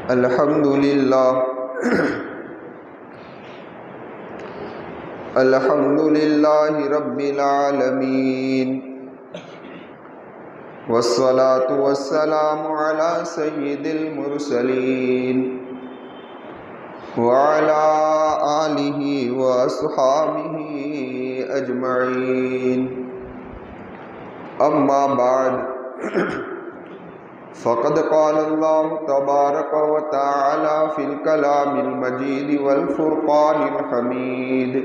الحمدللہ رب العالمین والصلاة والسلام علی سید المرسلین وعلی آلہ واصحابہ اجمعین اما بعد فقد قال اللہ تبارک وتعالی فی الکلام المجید والفرقان الحمید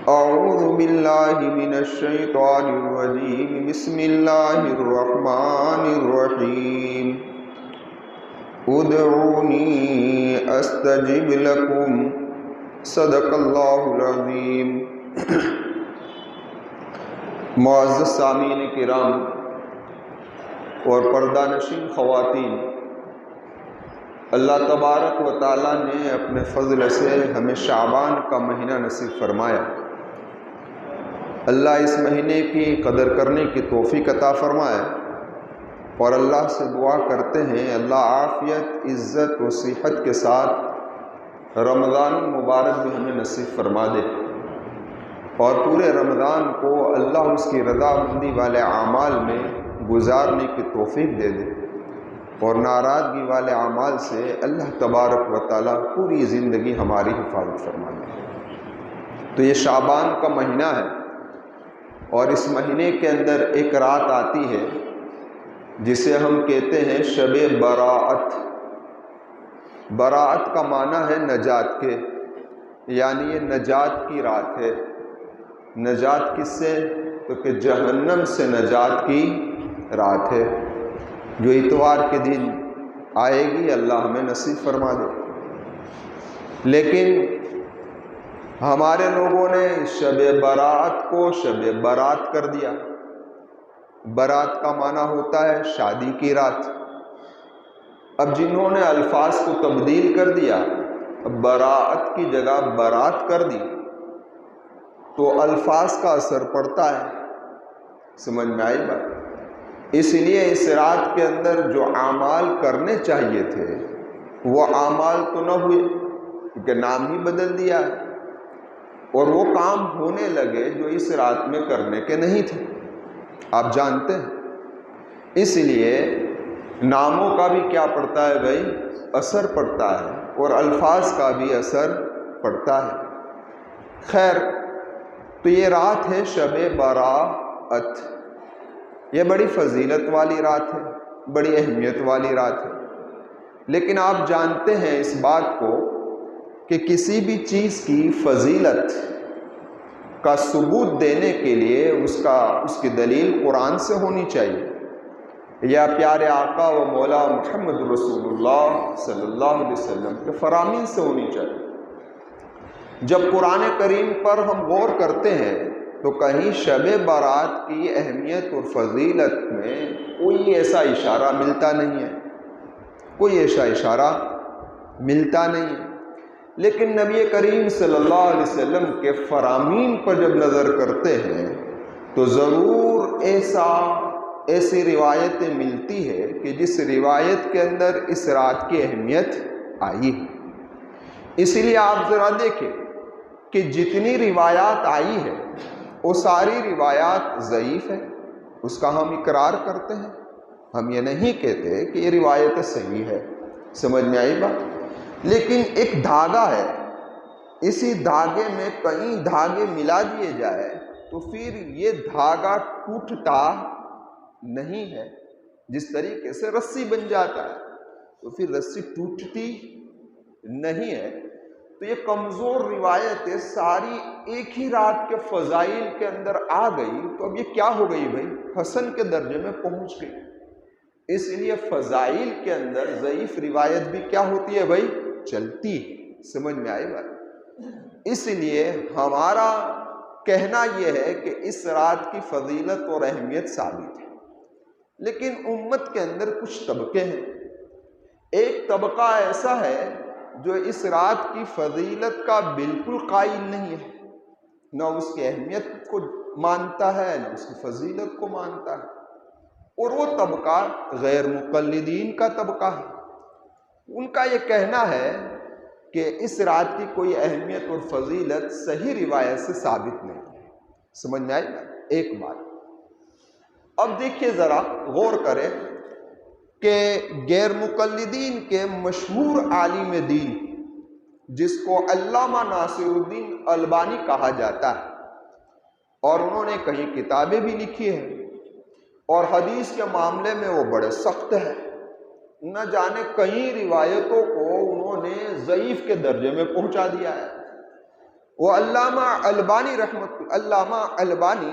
اعوذ باللہ من الشیطان الرجیم بسم اللہ الرحمن الرحیم ادعونی استجب لکم صدق اللہ العظیم۔ معزز سامعین کرام اور پردہ نشین خواتین، اللہ تبارک و تعالیٰ نے اپنے فضل سے ہمیں شعبان کا مہینہ نصیب فرمایا۔ اللہ اس مہینے کی قدر کرنے کی توفیق عطا فرمائے، اور اللہ سے دعا کرتے ہیں اللہ عافیت، عزت و صحت کے ساتھ رمضان المبارک بھی ہمیں نصیب فرما دے، اور پورے رمضان کو اللہ اس کی رضا مندی والے اعمال میں گزارنے کی توفیق دے دے، اور ناراضگی والے اعمال سے اللہ تبارک و تعالیٰ پوری زندگی ہماری حفاظت فرما دے۔ تو یہ شعبان کا مہینہ ہے، اور اس مہینے کے اندر ایک رات آتی ہے جسے ہم کہتے ہیں شب براءت۔ براءت کا معنی ہے نجات کے، یعنی یہ نجات کی رات ہے۔ نجات کس سے؟ تو کہ جہنم سے نجات کی رات ہے، جو اتوار کے دن آئے گی، اللہ ہمیں نصیب فرما دے۔ لیکن ہمارے لوگوں نے شب برات کو شب برات کر دیا۔ برات کا معنی ہوتا ہے شادی کی رات۔ اب جنہوں نے الفاظ کو تبدیل کر دیا، برات کی جگہ برات کر دی، تو الفاظ کا اثر پڑتا ہے۔ سمجھ میں آئی بات؟ اس لیے اس رات کے اندر جو اعمال کرنے چاہیے تھے وہ اعمال تو نہ ہوئے، کیونکہ نام ہی بدل دیا ہے، اور وہ کام ہونے لگے جو اس رات میں کرنے کے نہیں تھے، آپ جانتے ہیں۔ اس لیے ناموں کا بھی کیا پڑتا ہے بھائی؟ اثر پڑتا ہے، اور الفاظ کا بھی اثر پڑتا ہے۔ خیر، تو یہ رات ہے شب براءت۔ یہ بڑی فضیلت والی رات ہے، بڑی اہمیت والی رات ہے۔ لیکن آپ جانتے ہیں اس بات کو کہ کسی بھی چیز کی فضیلت کا ثبوت دینے کے لیے اس کی دلیل قرآن سے ہونی چاہیے، یا پیارے آقا و مولا محمد رسول اللہ صلی اللہ علیہ وسلم کے فرامین سے ہونی چاہیے۔ جب قرآن کریم پر ہم غور کرتے ہیں تو کہیں شب برات کی اہمیت اور فضیلت میں کوئی ایسا اشارہ ملتا نہیں ہے، کوئی ایسا اشارہ ملتا نہیں ہے۔ لیکن نبی کریم صلی اللہ علیہ وسلم کے فرامین پر جب نظر کرتے ہیں تو ضرور ایسی روایتیں ملتی ہے کہ جس روایت کے اندر اس رات کی اہمیت آئی ہے۔ اسی لیے آپ ذرا دیکھیں کہ جتنی روایات آئی ہے وہ ساری روایات ضعیف ہے، اس کا ہم اقرار کرتے ہیں، ہم یہ نہیں کہتے کہ یہ روایت صحیح ہے۔ سمجھ میں آئی بات؟ لیکن ایک دھاگا ہے، اسی دھاگے میں کئی دھاگے ملا دیے جائے تو پھر یہ دھاگا ٹوٹتا نہیں ہے۔ جس طریقے سے رسی بن جاتا ہے تو پھر رسی ٹوٹتی نہیں ہے۔ تو یہ کمزور روایتیں ساری ایک ہی رات کے فضائل کے اندر آ گئی، تو اب یہ کیا ہو گئی بھائی؟ حسن کے درجے میں پہنچ گئی۔ اس لیے فضائل کے اندر ضعیف روایت بھی کیا ہوتی ہے بھائی؟ چلتی ہے۔ سمجھ میں آئی بات؟ اس لیے ہمارا کہنا یہ ہے کہ اس رات کی فضیلت اور اہمیت ثابت ہے، لیکن امت کے اندر کچھ طبقے ہیں۔ ایک طبقہ ایسا ہے جو اس رات کی فضیلت کا بالکل قائل نہیں ہے، نہ اس کی اہمیت کو مانتا ہے نہ اس کی فضیلت کو مانتا ہے، اور وہ طبقہ غیر مقلدین کا طبقہ ہے۔ ان کا یہ کہنا ہے کہ اس رات کی کوئی اہمیت اور فضیلت صحیح روایت سے ثابت نہیں ہے۔ سمجھ میں آئی نا ایک بات؟ اب دیکھیے ذرا غور کریں کہ غیر مقلدین کے مشہور عالم دین جس کو علامہ ناصر الدین البانی کہا جاتا ہے، اور انہوں نے کئی کتابیں بھی لکھی ہیں، اور حدیث کے معاملے میں وہ بڑے سخت ہیں، نہ جانے کئی روایتوں کو انہوں نے ضعیف کے درجے میں پہنچا دیا ہے۔ وہ علامہ البانی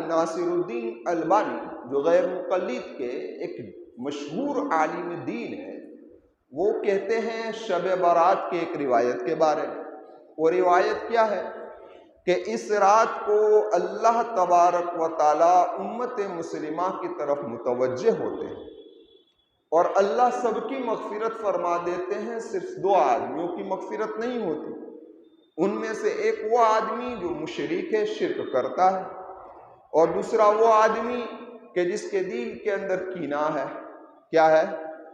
ناصر الدین البانی جو غیر مقلد کے ایک مشہور عالم دین ہے، وہ کہتے ہیں شب برات کے ایک روایت کے بارے میں۔ وہ روایت کیا ہے کہ اس رات کو اللہ تبارک و تعالی امت مسلمہ کی طرف متوجہ ہوتے ہیں اور اللہ سب کی مغفرت فرما دیتے ہیں، صرف 2 آدمیوں کی مغفرت نہیں ہوتی۔ ان میں سے ایک وہ آدمی جو مشرک ہے، شرک کرتا ہے، اور دوسرا وہ آدمی کہ جس کے دل کے اندر کینہ ہے۔ کیا ہے؟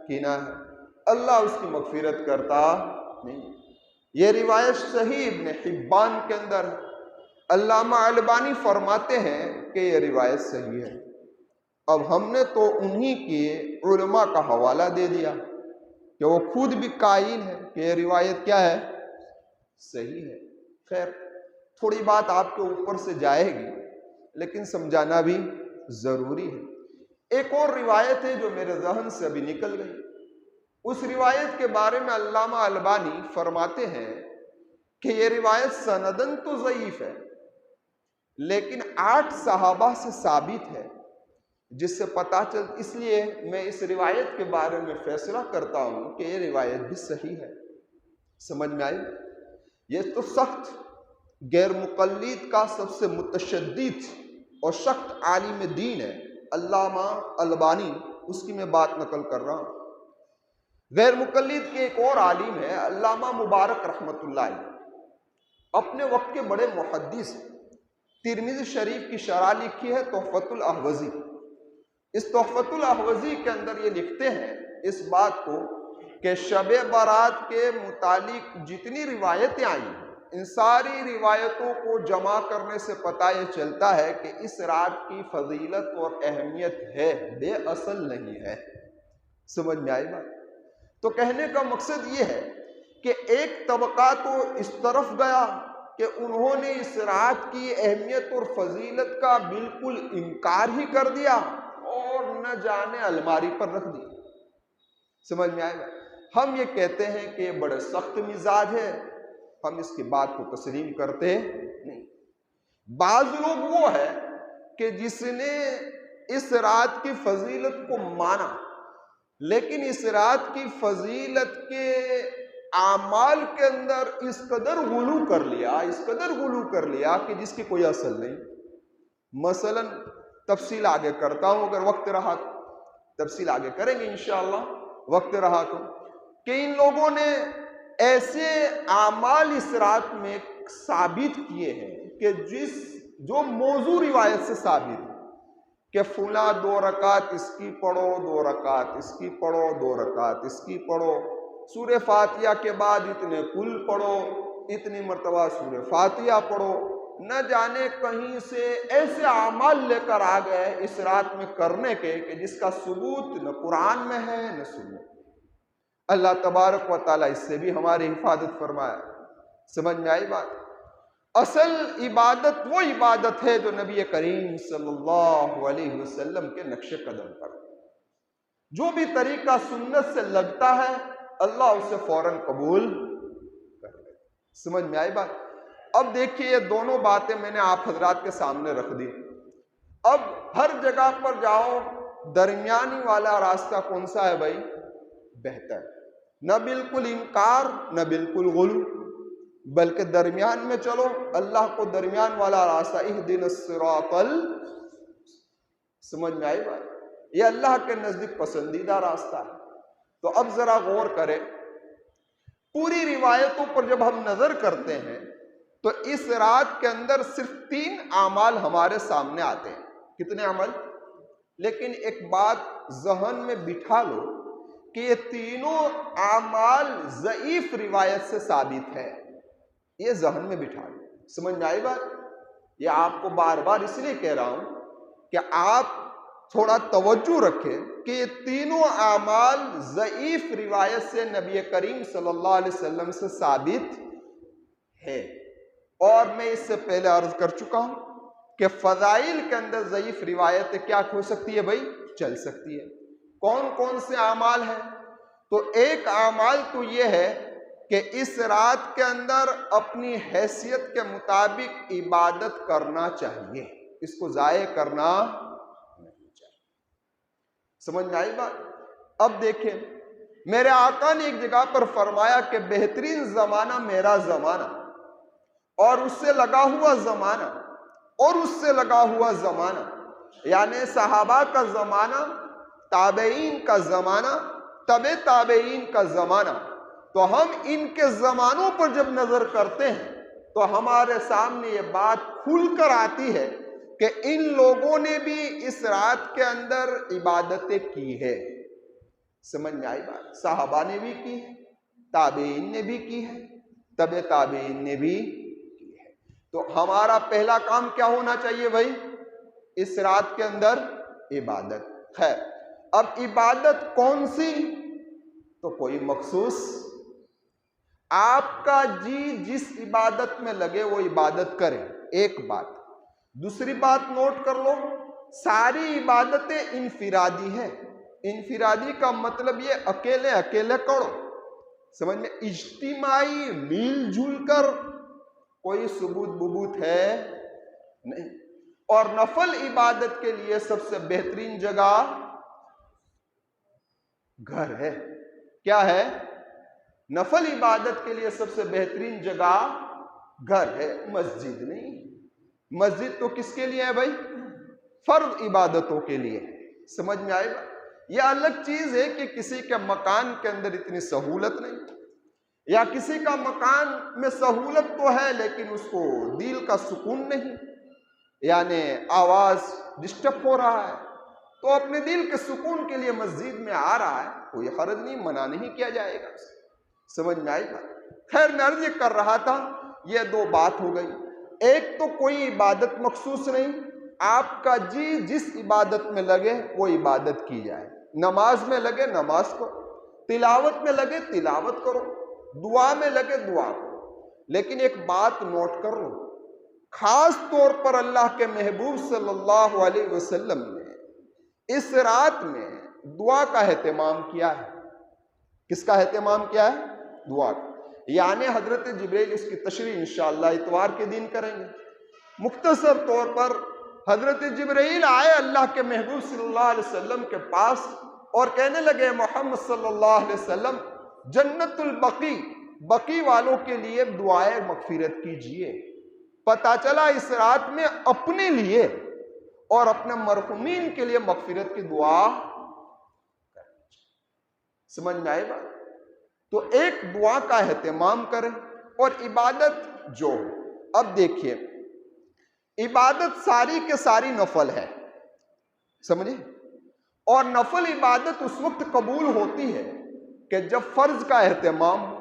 کینہ ہے۔ اللہ اس کی مغفرت کرتا نہیں۔ یہ روایت صحیح ابن حبان کے اندر علامہ البانی فرماتے ہیں کہ یہ روایت صحیح ہے۔ اب ہم نے تو انہی کے علماء کا حوالہ دے دیا کہ وہ خود بھی قائل ہے کہ یہ روایت کیا ہے؟ صحیح ہے۔ خیر، تھوڑی بات آپ کے اوپر سے جائے گی لیکن سمجھانا بھی ضروری ہے۔ ایک اور روایت ہے جو میرے ذہن سے ابھی نکل گئی۔ اس روایت کے بارے میں علامہ البانی فرماتے ہیں کہ یہ روایت سندن تو ضعیف ہے لیکن 8 صحابہ سے ثابت ہے، جس سے پتہ اس لیے میں اس روایت کے بارے میں فیصلہ کرتا ہوں کہ یہ روایت بھی صحیح ہے۔ سمجھ میں آئی؟ یہ تو سخت غیر مقلد کا سب سے متشدد اور سخت عالم دین ہے علامہ البانی، اس کی میں بات نقل کر رہا ہوں۔ غیر مقلد کے ایک اور عالم ہے علامہ مبارک رحمۃ اللہ علیہ، اپنے وقت کے بڑے محدث ہیں۔ ترمذی شریف کی شرح لکھی ہے تحفۃ الاحوزی۔ اس تحفۃ الاحوزی کے اندر یہ لکھتے ہیں اس بات کو کہ شب برات کے متعلق جتنی روایتیں آئی ہیں، ان ساری روایتوں کو جمع کرنے سے پتہ یہ چلتا ہے کہ اس رات کی فضیلت اور اہمیت ہے، بے اصل نہیں ہے۔ سمجھ میں آئی بات؟ تو کہنے کا مقصد یہ ہے کہ ایک طبقہ تو اس طرف گیا کہ انہوں نے اس رات کی اہمیت اور فضیلت کا بالکل انکار ہی کر دیا اور نہ جانے الماری پر رکھ دی۔ سمجھ میں آئے گا؟ ہم یہ کہتے ہیں کہ یہ بڑے سخت مزاج ہے، ہم اس کی بات کو تسلیم کرتے نہیں۔ بعض لوگ وہ ہے کہ جس نے اس رات کی فضیلت کو مانا لیکن اس رات کی فضیلت کے اعمال کے اندر اس قدر غلو کر لیا کہ جس کی کوئی اصل نہیں۔ مثلا تفصیل آگے کرتا ہوں اگر وقت رہا تو، تفصیل آگے کریں گے انشاءاللہ وقت رہا تو، کہ ان لوگوں نے ایسے اعمال اس رات میں ثابت کیے ہیں کہ جو موضوع روایت سے ثابت ہے کہ فلاں 2 رکعت اس کی پڑھو، 2 رکعت اس کی پڑھو، 2 رکعت اس کی پڑھو، سورہ فاتحہ کے بعد اتنے کل پڑھو، اتنی مرتبہ سورہ فاتحہ پڑھو۔ نہ جانے کہیں سے ایسے اعمال لے کر آ گئے اس رات میں کرنے کے کہ جس کا ثبوت نہ قرآن میں ہے نہ سنت۔ اللہ تبارک و تعالیٰ اس سے بھی ہماری حفاظت فرمائے۔ سمجھ میں آئی بات؟ اصل عبادت وہ عبادت ہے جو نبی کریم صلی اللہ علیہ وسلم کے نقش قدم پر، جو بھی طریقہ سنت سے لگتا ہے اللہ اسے فوراً قبول کر لے۔ سمجھ میں آئی بات؟ اب دیکھیے یہ دونوں باتیں میں نے آپ حضرات کے سامنے رکھ دی۔ اب ہر جگہ پر جاؤ، درمیانی والا راستہ کون سا ہے بھائی؟ بہتر، نہ بالکل انکار نہ بالکل غلو، بلکہ درمیان میں چلو۔ اللہ کو درمیان والا راستہ اہدنا الصراط سمجھ میں آئی بات؟ یہ اللہ کے نزدیک پسندیدہ راستہ ہے۔ تو اب ذرا غور کریں، پوری روایتوں پر جب ہم نظر کرتے ہیں تو اس رات کے اندر صرف 3 اعمال ہمارے سامنے آتے ہیں۔ کتنے عمل؟ لیکن ایک بات ذہن میں بٹھا لو کہ یہ تینوں اعمال ضعیف روایت سے ثابت ہے. یہ ذہن میں بٹھا لیں. سمجھ میں آئی بات؟ یہ آپ کو بار بار اس لیے کہہ رہا ہوں کہ آپ تھوڑا توجہ رکھیں کہ یہ تینوں اعمال ضعیف روایت سے نبی کریم صلی اللہ علیہ وسلم سے ثابت ہے. اور میں اس سے پہلے عرض کر چکا ہوں کہ فضائل کے اندر ضعیف روایت کیا ہو سکتی ہے بھائی؟ چل سکتی ہے. کون کون سے اعمال ہیں؟ تو ایک اعمال تو یہ ہے کہ اس رات کے اندر اپنی حیثیت کے مطابق عبادت کرنا چاہیے، اس کو ضائع کرنا نہیں چاہیے. سمجھ میں آئی بات؟ اب دیکھیں، میرے آقا نے ایک جگہ پر فرمایا کہ بہترین زمانہ میرا زمانہ، اور اس سے لگا ہوا زمانہ، اور اس سے لگا ہوا زمانہ، یعنی صحابہ کا زمانہ، تابعین کا زمانہ، تبع تابعین کا زمانہ. تو ہم ان کے زمانوں پر جب نظر کرتے ہیں تو ہمارے سامنے یہ بات کھل کر آتی ہے کہ ان لوگوں نے بھی اس رات کے اندر عبادتیں کی ہے. سمجھ میں آئی بات؟ صحابہ نے بھی کی ہے، تابعین نے بھی کی ہے، تبع تابعین نے بھی کی ہے. تو ہمارا پہلا کام کیا ہونا چاہیے بھائی؟ اس رات کے اندر عبادت. خیر، اب عبادت کون سی؟ تو کوئی مخصوص، آپ کا جی جس عبادت میں لگے وہ عبادت کریں. ایک بات. دوسری بات نوٹ کر لو، ساری عبادتیں انفرادی ہیں. انفرادی کا مطلب یہ اکیلے اکیلے کرو. سمجھ میں؟ اجتماعی مل جل کر کوئی ثبوت ببوت ہے نہیں. اور نفل عبادت کے لیے سب سے بہترین جگہ گھر ہے. کیا ہے؟ نفل عبادت کے لیے سب سے بہترین جگہ گھر ہے، مسجد نہیں. مسجد تو کس کے لیے ہے بھائی؟ فرض عبادتوں کے لیے. سمجھ میں آئے گا؟ یہ الگ چیز ہے کہ کسی کے مکان کے اندر اتنی سہولت نہیں، یا کسی کا مکان میں سہولت تو ہے لیکن اس کو دل کا سکون نہیں، یعنی آواز ڈسٹرب ہو رہا ہے، تو اپنے دل کے سکون کے لیے مسجد میں آ رہا ہے، کوئی حرج نہیں، منع نہیں کیا جائے گا. سمجھ میں آئی گا؟ خیر، میں عرض کر رہا تھا، یہ دو بات ہو گئی. ایک تو کوئی عبادت مخصوص نہیں، آپ کا جی جس عبادت میں لگے وہ عبادت کی جائے. نماز میں لگے نماز کرو، تلاوت میں لگے تلاوت کرو، دعا میں لگے دعا کرو. لیکن ایک بات نوٹ کر لو، خاص طور پر اللہ کے محبوب صلی اللہ علیہ وسلم نے اس رات میں دعا کا اہتمام کیا ہے. کس کا اہتمام کیا ہے؟ دعا کا. یعنی حضرت جبریل، اس کی تشریح انشاءاللہ اتوار کے دن کریں گے. مختصر طور پر حضرت جبریل آئے اللہ کے محبوب صلی اللہ علیہ وسلم کے پاس اور کہنے لگے، محمد صلی اللہ علیہ وسلم، جنت البقیع، بقیع والوں کے لیے دعائے مغفرت کیجئے. پتہ چلا اس رات میں اپنے لیے اور اپنے مرحومین کے لیے مغفرت کی دعا. سمجھ میں آئے بات؟ تو ایک دعا کا اہتمام کریں. اور عبادت جو، اب دیکھیے، عبادت ساری کے ساری نفل ہے، سمجھے؟ اور نفل عبادت اس وقت قبول ہوتی ہے کہ جب فرض کا اہتمام ہو.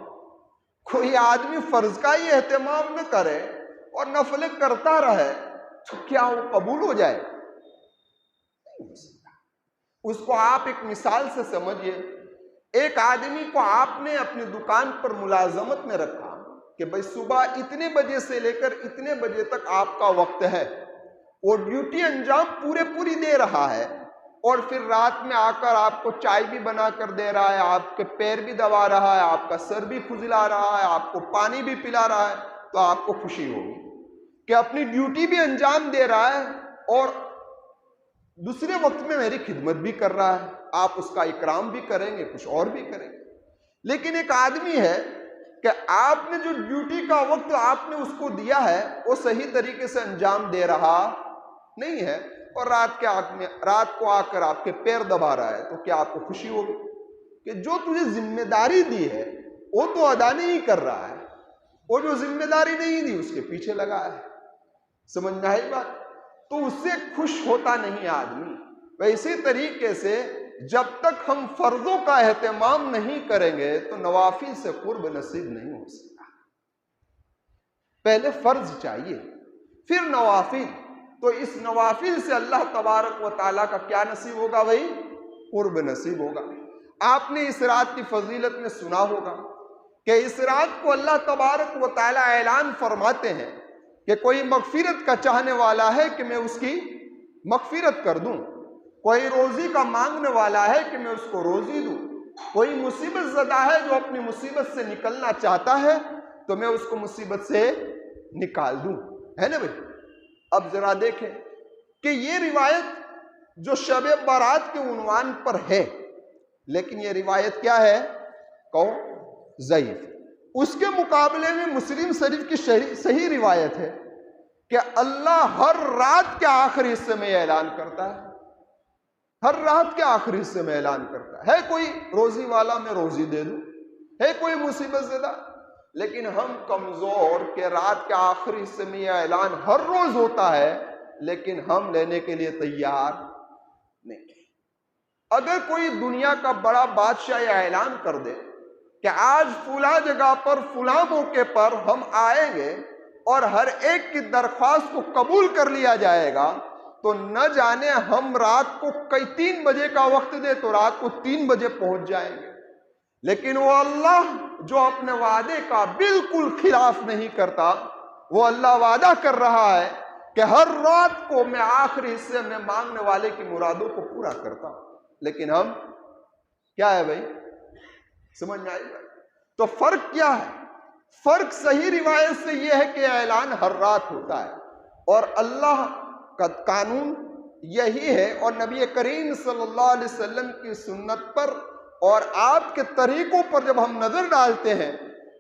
کوئی آدمی فرض کا ہی اہتمام نہ کرے اور نفل کرتا رہے تو کیا وہ قبول ہو جائے؟ نہیں ہو سکتا. اس کو آپ ایک مثال سے سمجھیے. ایک آدمی کو آپ نے اپنی دکان پر ملازمت میں رکھا کہ بھئی صبح اتنے بجے سے لے کر اتنے بجے تک آپ کا وقت ہے. وہ ڈیوٹی انجام پوری دے رہا ہے، اور پھر رات میں آ کر آپ کو چائے بھی بنا کر دے رہا ہے، آپ کے پیر بھی دبا رہا ہے، آپ کا سر بھی کھجلا رہا ہے، آپ کو پانی بھی پلا رہا ہے. تو آپ کو خوشی ہوگی کہ اپنی ڈیوٹی بھی انجام دے رہا ہے اور دوسرے وقت میں میری خدمت بھی کر رہا ہے. آپ اس کا اکرام بھی کریں گے، کچھ اور بھی کریں گے. لیکن ایک آدمی ہے کہ آپ نے جو ڈیوٹی کا وقت آپ نے اس کو دیا ہے وہ صحیح طریقے سے انجام دے رہا نہیں ہے، اور رات کو آ کر آپ کے پیر دبا رہا ہے. تو کیا آپ کو خوشی ہوگی کہ جو تجھے ذمہ داری دی ہے وہ تو ادا نہیں کر رہا ہے، وہ جو ذمہ داری نہیں دی اس کے پیچھے لگا ہے. سمجھنا ہے بات؟ تو اس سے خوش ہوتا نہیں آدمی. ویسے طریقے سے جب تک ہم فرضوں کا اہتمام نہیں کریں گے تو نوافل سے قرب نصیب نہیں ہو سکتا۔ پہلے فرض چاہیے پھر نوافل، تو اس نوافل سے اللہ تبارک و تعالیٰ کا کیا نصیب ہوگا بھائی؟ قرب نصیب ہوگا۔ آپ نے اس رات کی فضیلت میں سنا ہوگا کہ اس رات کو اللہ تبارک و تعالیٰ اعلان فرماتے ہیں کہ کوئی مغفرت کا چاہنے والا ہے کہ میں اس کی مغفرت کر دوں، کوئی روزی کا مانگنے والا ہے کہ میں اس کو روزی دوں، کوئی مصیبت زدہ ہے جو اپنی مصیبت سے نکلنا چاہتا ہے تو میں اس کو مصیبت سے نکال دوں، ہے نا بھائی؟ اب ذرا دیکھیں کہ یہ روایت جو شب برات کے عنوان پر ہے، لیکن یہ روایت کیا ہے؟ ضعیف۔ اس کے مقابلے میں مسلم شریف کی صحیح روایت ہے کہ اللہ ہر رات کے آخری حصے میں اعلان کرتا ہے، ہر رات کے آخری حصے میں اعلان کرتا ہے کوئی روزی والا میں روزی دے دوں، ہے کوئی مصیبت زدہ، لیکن ہم کمزور کہ رات کے آخری حصے میں یہ اعلان ہر روز ہوتا ہے لیکن ہم لینے کے لیے تیار نہیں۔ اگر کوئی دنیا کا بڑا بادشاہ یہ اعلان کر دے کہ آج فلاں جگہ پر فلاں موقع پر ہم آئیں گے اور ہر ایک کی درخواست کو قبول کر لیا جائے گا، تو نہ جانے ہم رات کو 3 بجے کا وقت دے تو رات کو 3 بجے پہنچ جائیں گے۔ لیکن وہ اللہ جو اپنے وعدے کا بالکل خلاف نہیں کرتا، وہ اللہ وعدہ کر رہا ہے کہ ہر رات کو میں آخری حصے میں مانگنے والے کی مرادوں کو پورا کرتا ہوں، لیکن ہم کیا ہے بھائی؟ سمجھ میں آئی بات؟ تو فرق کیا ہے؟ فرق صحیح روایت سے یہ ہے کہ اعلان ہر رات ہوتا ہے اور اللہ کا قانون یہی ہے، اور نبی کریم صلی اللہ علیہ وسلم کی سنت پر اور آپ کے طریقوں پر جب ہم نظر ڈالتے ہیں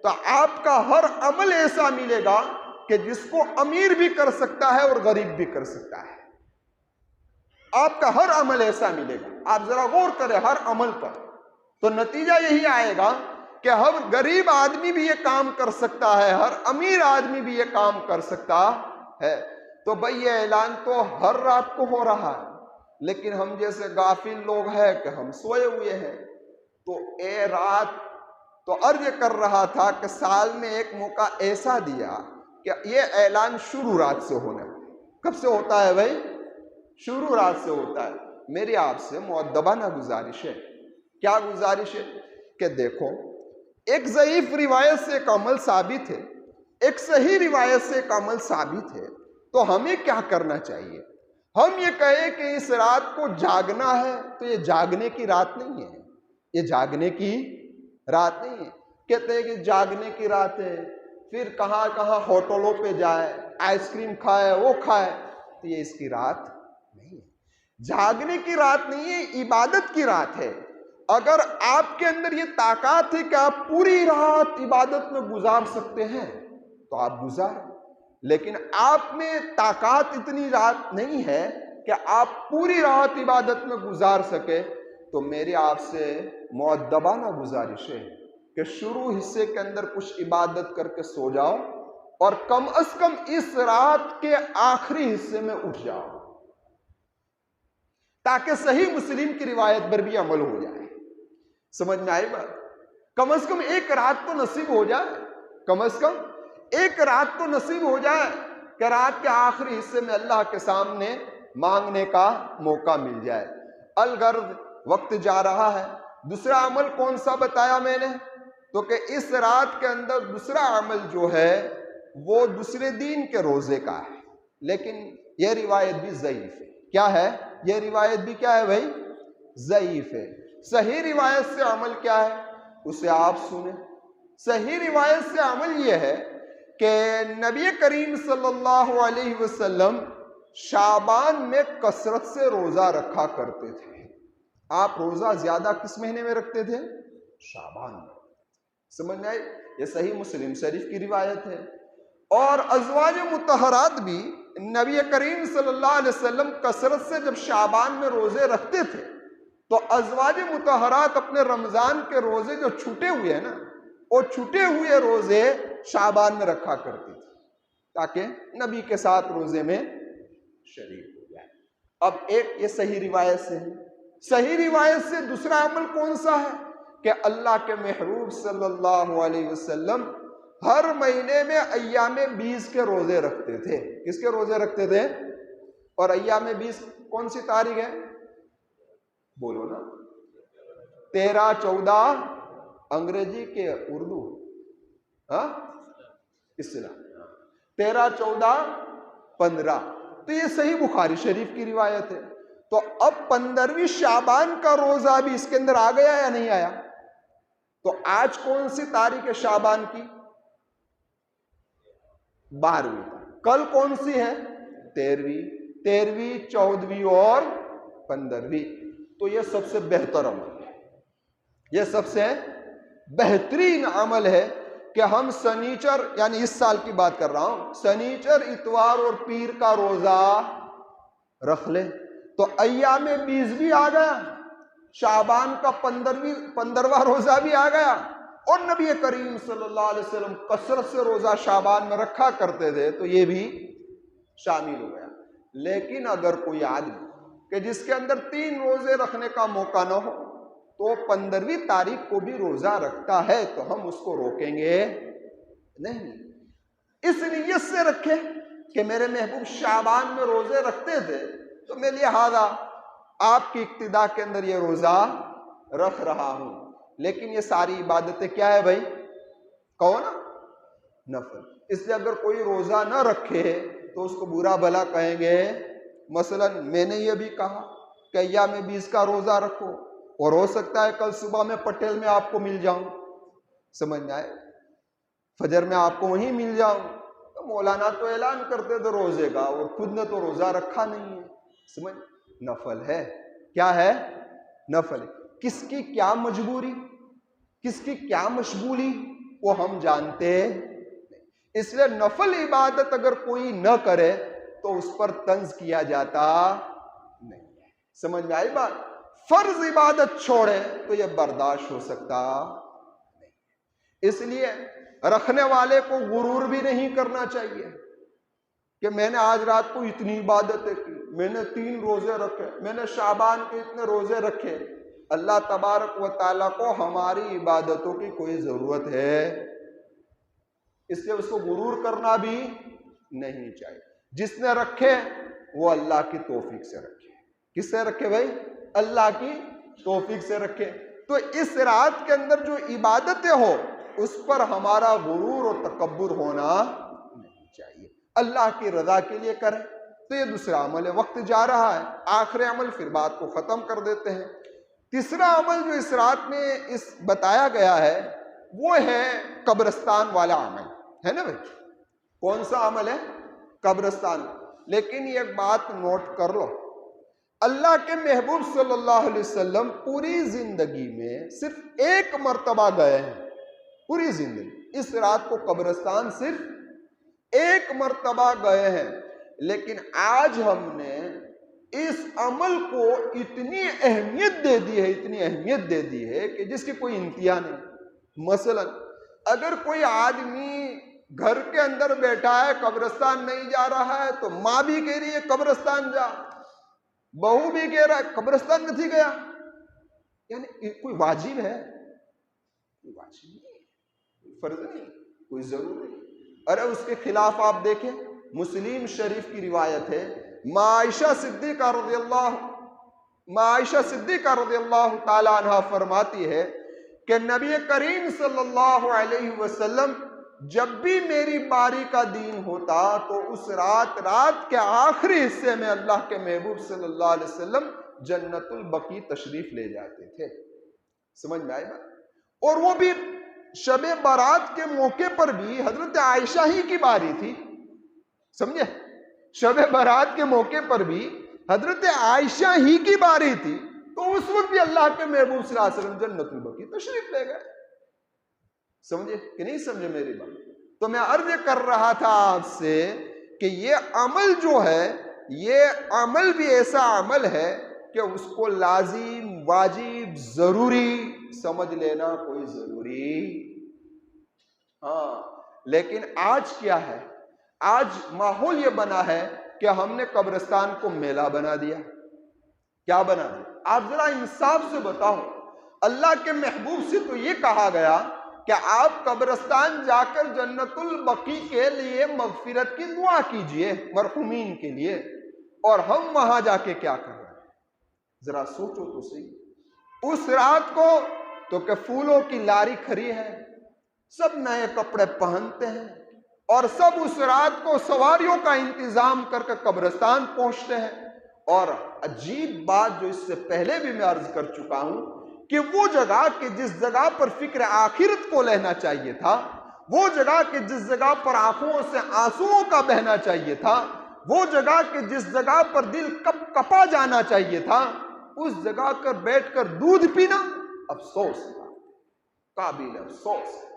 تو آپ کا ہر عمل ایسا ملے گا کہ جس کو امیر بھی کر سکتا ہے اور غریب بھی کر سکتا ہے۔ آپ کا ہر عمل ایسا ملے گا، آپ ذرا غور کریں ہر عمل پر، تو نتیجہ یہی آئے گا کہ ہر غریب آدمی بھی یہ کام کر سکتا ہے، ہر امیر آدمی بھی یہ کام کر سکتا ہے۔ تو بھئی یہ اعلان تو ہر رات کو ہو رہا ہے، لیکن ہم جیسے غافل لوگ ہیں کہ ہم سوئے ہوئے ہیں۔ تو اے رات، تو عرض کر رہا تھا کہ سال میں ایک موقع ایسا دیا کہ یہ اعلان شروع رات سے ہونا ہے۔ کب سے ہوتا ہے بھائی؟ شروع رات سے ہوتا ہے۔ میری آپ سے مؤدبانہ گزارش ہے، کیا گزارش ہے؟ کہ دیکھو، ایک ضعیف روایت سے ایک عمل ثابت ہے، ایک صحیح روایت سے ایک عمل ثابت ہے، تو ہمیں کیا کرنا چاہیے؟ ہم یہ کہیں کہ اس رات کو جاگنا ہے تو یہ جاگنے کی رات نہیں ہے، یہ جاگنے کی رات نہیں ہے۔ کہتے ہیں کہ جاگنے کی رات ہے، پھر کہاں کہاں ہوٹلوں پہ جائے، آئس کریم کھائے، وہ کھائے، تو یہ اس کی رات نہیں ہے، جاگنے کی رات نہیں ہے، عبادت کی رات ہے۔ اگر آپ کے اندر یہ طاقت ہے کہ آپ پوری رات عبادت میں گزار سکتے ہیں تو آپ گزاریں، لیکن آپ میں طاقت اتنی رات نہیں ہے کہ آپ پوری رات عبادت میں گزار سکے، تو میری آپ سے مؤدبانہ گزارش ہے کہ شروع حصے کے اندر کچھ عبادت کر کے سو جاؤ اور کم از کم اس رات کے آخری حصے میں اٹھ جاؤ، تاکہ صحیح مسلم کی روایت پر بھی عمل ہو جائے۔ سمجھ میں آئی بات؟ کم از کم ایک رات تو نصیب ہو جائے، کم از کم ایک رات تو نصیب ہو جائے کہ رات کے آخری حصے میں اللہ کے سامنے مانگنے کا موقع مل جائے۔ الغرض وقت جا رہا ہے۔ دوسرا عمل کون سا بتایا میں نے؟ تو کہ اس رات کے اندر دوسرا عمل جو ہے وہ دوسرے دین کے روزے کا ہے، لیکن یہ روایت بھی ضعیف ہے۔ کیا ہے؟ یہ روایت بھی کیا ہے بھائی؟ ضعیف ہے۔ صحیح روایت سے عمل کیا ہے اسے آپ سنیں۔ صحیح روایت سے عمل یہ ہے کہ نبی کریم صلی اللہ علیہ وسلم شعبان میں کثرت سے روزہ رکھا کرتے تھے۔ آپ روزہ زیادہ کس مہینے میں رکھتے تھے؟ شعبان میں۔ سمجھ میں آئی؟ یہ صحیح مسلم شریف کی روایت ہے۔ اور ازواج مطہرات بھی نبی کریم صلی اللہ علیہ وسلم کثرت سے جب شعبان میں روزے رکھتے تھے تو ازواج مطہرات اپنے رمضان کے روزے جو چھوٹے ہوئے ہیں نا، وہ چھوٹے ہوئے روزے شعبان میں رکھا کرتی تھی تاکہ نبی کے ساتھ روزے میں شریک ہو جائے۔ اب ایک یہ صحیح روایت سے ہے۔ صحیح روایت سے دوسرا عمل کون سا ہے کہ اللہ کے محبوب صلی اللہ علیہ وسلم ہر مہینے میں ایام 20 کے روزے رکھتے تھے۔ کس کے روزے رکھتے تھے؟ اور ایام 20 کون سی تاریخ ہے؟ بولو نا۔ 13، 14 انگریزی کے اردو، ہاں اصطلاح 13، 14، 15۔ تو یہ صحیح بخاری شریف کی روایت ہے۔ تو اب 15ویں شعبان کا روزہ بھی اس کے اندر آ گیا یا نہیں آیا؟ تو آج کون سی تاریخ ہے شعبان کی؟ 12ویں۔ کل کون سی ہے؟ 13ویں، 14ویں اور 15ویں۔ تو یہ سب سے بہتر عمل ہے، یہ سب سے بہترین عمل ہے کہ ہم سنیچر، یعنی اس سال کی بات کر رہا ہوں، سنیچر، اتوار اور پیر کا روزہ رکھ لیں تو ایام 20 بھی آ گیا، شعبان کا 15واں روزہ بھی آ گیا، اور نبی کریم صلی اللہ علیہ وسلم کثرت سے روزہ شعبان میں رکھا کرتے تھے تو یہ بھی شامل ہو گیا۔ لیکن اگر کوئی آدمی کہ جس کے اندر 3 روزے رکھنے کا موقع نہ ہو تو 15ویں تاریخ کو بھی روزہ رکھتا ہے تو ہم اس کو روکیں گے نہیں، اس نیت سے رکھے کہ میرے محبوب شعبان میں روزے رکھتے تھے تو میں لہذا آپ کی اقتداء کے اندر یہ روزہ رکھ رہا ہوں۔ لیکن یہ ساری عبادتیں کیا ہے بھائی؟ کہو نا، نفل۔ اس لیے اگر کوئی روزہ نہ رکھے تو اس کو برا بھلا کہیں گے۔ مثلا میں نے یہ بھی کہا کہ ایام 20 کا روزہ رکھو، اور ہو سکتا ہے کل صبح میں پٹیل میں آپ کو مل جاؤں، سمجھ میں آئے، فجر میں آپ کو وہیں مل جاؤں، تو مولانا تو اعلان کرتے تھے روزے کا اور خود نے تو روزہ رکھا نہیں ہے، سمجھ، نفل ہے۔ کیا ہے؟ نفل ہے۔ کس کی کیا مجبوری، کس کی کیا مشغولی، وہ ہم جانتے نہیں۔ اس لیے نفل عبادت اگر کوئی نہ کرے تو اس پر طنز کیا جاتا نہیں ہے، سمجھ میں آئی بات؟ فرض عبادت چھوڑے تو یہ برداشت ہو سکتا نہیں۔ اس لیے رکھنے والے کو غرور بھی نہیں کرنا چاہیے کہ میں نے آج رات کو اتنی عبادتیں کی، میں نے 3 روزے رکھے، میں نے شعبان کے اتنے روزے رکھے۔ اللہ تبارک و تعالیٰ کو ہماری عبادتوں کی کوئی ضرورت ہے، اس لیے اس کو غرور کرنا بھی نہیں چاہیے۔ جس نے رکھے وہ اللہ کی توفیق سے رکھے۔ کس سے رکھے بھائی؟ اللہ کی توفیق سے رکھے۔ تو اس رات کے اندر جو عبادتیں ہو اس پر ہمارا غرور اور تکبر ہونا نہیں چاہیے، اللہ کی رضا کے لیے کریں۔ تو یہ دوسرا عمل ہے۔ وقت جا رہا ہے، آخری عمل پھر بات کو ختم کر دیتے ہیں۔ تیسرا عمل جو اس رات میں بتایا گیا ہے وہ ہے قبرستان والا عمل، ہے نا بھائی؟ کون سا عمل ہے؟ قبرستان۔ لیکن یہ ایک بات نوٹ کر لو، اللہ کے محبوب صلی اللہ علیہ وسلم پوری زندگی میں صرف ایک مرتبہ گئے ہیں، پوری زندگی، اس رات کو قبرستان صرف ایک مرتبہ گئے ہیں۔ لیکن آج ہم نے اس عمل کو اتنی اہمیت دے دی ہے، اتنی اہمیت دے دی ہے کہ جس کی کوئی انتہا نہیں۔ مثلا اگر کوئی آدمی گھر کے اندر بیٹھا ہے، قبرستان نہیں جا رہا ہے، تو ماں بھی کہہ رہی ہے قبرستان جا، بہو بھی کہہ رہا ہے قبرستان نہیں گیا، یعنی کوئی واجب ہے؟ کوئی واجب نہیں، کوئی فرض نہیں، کوئی ضروری نہیں۔ ارے اس کے خلاف آپ دیکھیں، مسلم شریف کی روایت ہے، عائشہ صدیقہ رضی اللہ تعالی عنہ فرماتی ہے کہ نبی کریم صلی اللہ علیہ وسلم جب بھی میری باری کا دین ہوتا تو اس رات کے آخری حصے میں اللہ کے محبوب صلی اللہ علیہ وسلم جنت البقیع تشریف لے جاتے تھے۔ سمجھ میں آئے بات؟ اور وہ بھی شب برات کے موقع پر بھی حضرت عائشہ ہی کی باری تھی، سمجھے؟ شب برات کے موقع پر بھی حضرت عائشہ ہی کی باری تھی، تو اس وقت بھی اللہ کے محبوب صلی اللہ علیہ وسلم جنت البقیع تشریف لے گئے۔ سمجھے کہ نہیں سمجھے میری بات؟ تو میں عرض کر رہا تھا آپ سے کہ یہ عمل جو ہے، یہ عمل بھی ایسا عمل ہے کہ اس کو لازم، واجب، ضروری سمجھ لینا کوئی ضروری ہاں۔ لیکن آج کیا ہے؟ آج ماحول یہ بنا ہے کہ ہم نے قبرستان کو میلہ بنا دیا، کیا بنا دیا؟ آپ ذرا انصاف سے بتاؤ، اللہ کے محبوب سے تو یہ کہا گیا کہ آپ قبرستان جا کر جنت البقیع کے لیے مغفرت کی دعا کیجئے مرحومین کے لیے، اور ہم وہاں جا کے کیا کر رہے ہیں؟ ذرا سوچو تو صحیح۔ اس رات کو تو کہ پھولوں کی لاری کھڑی ہے، سب نئے کپڑے پہنتے ہیں، اور سب اس رات کو سواریوں کا انتظام کر کے قبرستان پہنچتے ہیں۔ اور عجیب بات جو اس سے پہلے بھی میں عرض کر چکا ہوں کہ وہ جگہ کہ جس جگہ پر فکر آخرت کو لینا چاہیے تھا، وہ جگہ کہ جس جگہ پر آنکھوں سے آنسوؤں کا بہنا چاہیے تھا، وہ جگہ کہ جس جگہ پر دل کپ کپا جانا چاہیے تھا، اس جگہ پر بیٹھ کر دودھ پینا افسوس کی بات، قابل افسوس ہے،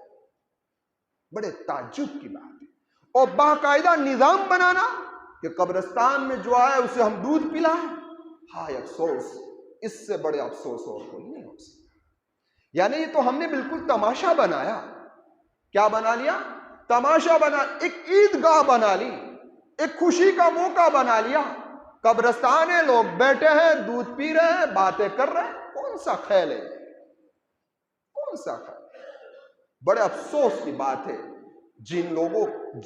بڑے تعجب کی بات ہے۔ اور باقاعدہ نظام بنانا کہ قبرستان میں جو آئے اسے ہم دودھ پلائیں، ہائے افسوس، اس سے بڑے افسوس اور کوئی نہیں ہو سکتا۔ یعنی یہ تو ہم نے بالکل تماشا بنایا۔ کیا بنا لیا؟ تماشا بنا، ایک عیدگاہ بنا لی، ایک خوشی کا موقع بنا لیا۔ قبرستان ہے، لوگ بیٹھے ہیں، دودھ پی رہے ہیں، باتیں کر رہے ہیں۔ کون سا خیال ہے؟ کون سا خیال؟ بڑے افسوس کی بات ہے،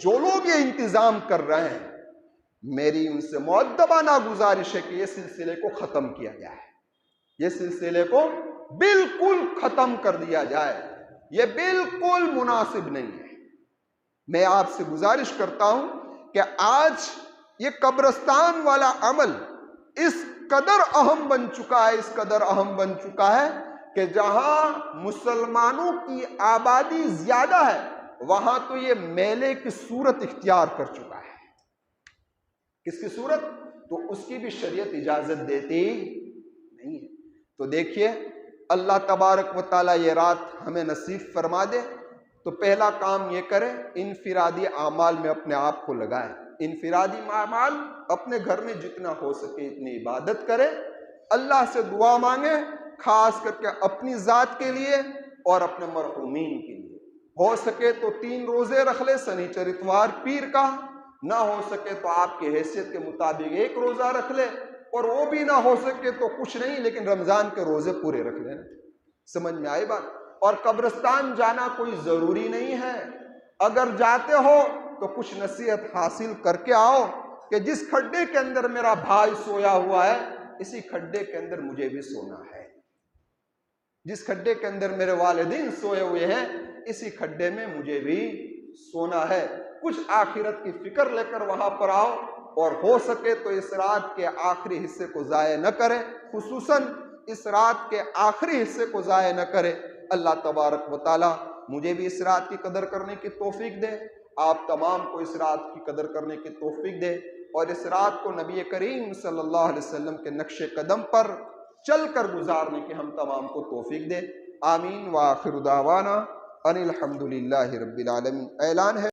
جو لوگ یہ انتظام کر رہے ہیں، میری ان سے مؤدبانہ گزارش ہے کہ یہ سلسلے کو ختم کیا جائے، یہ سلسلے کو بالکل ختم کر دیا جائے، یہ بالکل مناسب نہیں ہے۔ میں آپ سے گزارش کرتا ہوں کہ آج یہ قبرستان والا عمل اس قدر اہم بن چکا ہے، اس قدر اہم بن چکا ہے کہ جہاں مسلمانوں کی آبادی زیادہ ہے وہاں تو یہ میلے کی صورت اختیار کر چکا ہے۔ کس کی صورت؟ تو اس کی بھی شریعت اجازت دیتی نہیں ہے۔ تو دیکھیے، اللہ تبارک و تعالیٰ یہ رات ہمیں نصیب فرما دے تو پہلا کام یہ کرے، انفرادی اعمال میں اپنے آپ کو لگائے۔ انفرادی اعمال، اپنے گھر میں جتنا ہو سکے اتنی عبادت کرے، اللہ سے دعا مانگے، خاص کر کے اپنی ذات کے لیے اور اپنے مرحومین کے لیے۔ ہو سکے تو 3 روزے رکھ لے، سنیچر اتوار پیر کا، نہ ہو سکے تو آپ کی حیثیت کے مطابق 1 روزہ رکھ لے، اور وہ بھی نہ ہو سکے تو کچھ نہیں لیکن رمضان کے روزے پورے رکھ لینا۔ سمجھ میں آئی بات؟ اور قبرستان جانا کوئی ضروری نہیں ہے، اگر جاتے ہو تو کچھ نصیحت حاصل کر کے آؤ کہ جس کھڈے کے اندر میرا بھائی سویا ہوا ہے اسی کھڈے کے اندر مجھے بھی سونا ہے، جس کھڈے کے اندر میرے والدین سوئے ہوئے ہیں اسی کھڈے میں مجھے بھی سونا ہے۔ کچھ آخرت کی فکر لے کر وہاں پر آؤ، اور ہو سکے تو اس رات کے آخری حصے کو ضائع نہ کرے، خصوصاً اس رات کے آخری حصے کو ضائع نہ کرے۔ اللہ تبارک و تعالی مجھے بھی اس رات کی قدر کرنے کی توفیق دے، آپ تمام کو اس رات کی قدر کرنے کی توفیق دے، اور اس رات کو نبی کریم صلی اللہ علیہ وسلم کے نقش قدم پر چل کر گزارنے کی ہم تمام کو توفیق دے۔ آمین وآخر دعوانا ان الحمدللہ رب العالمین۔ اعلان ہے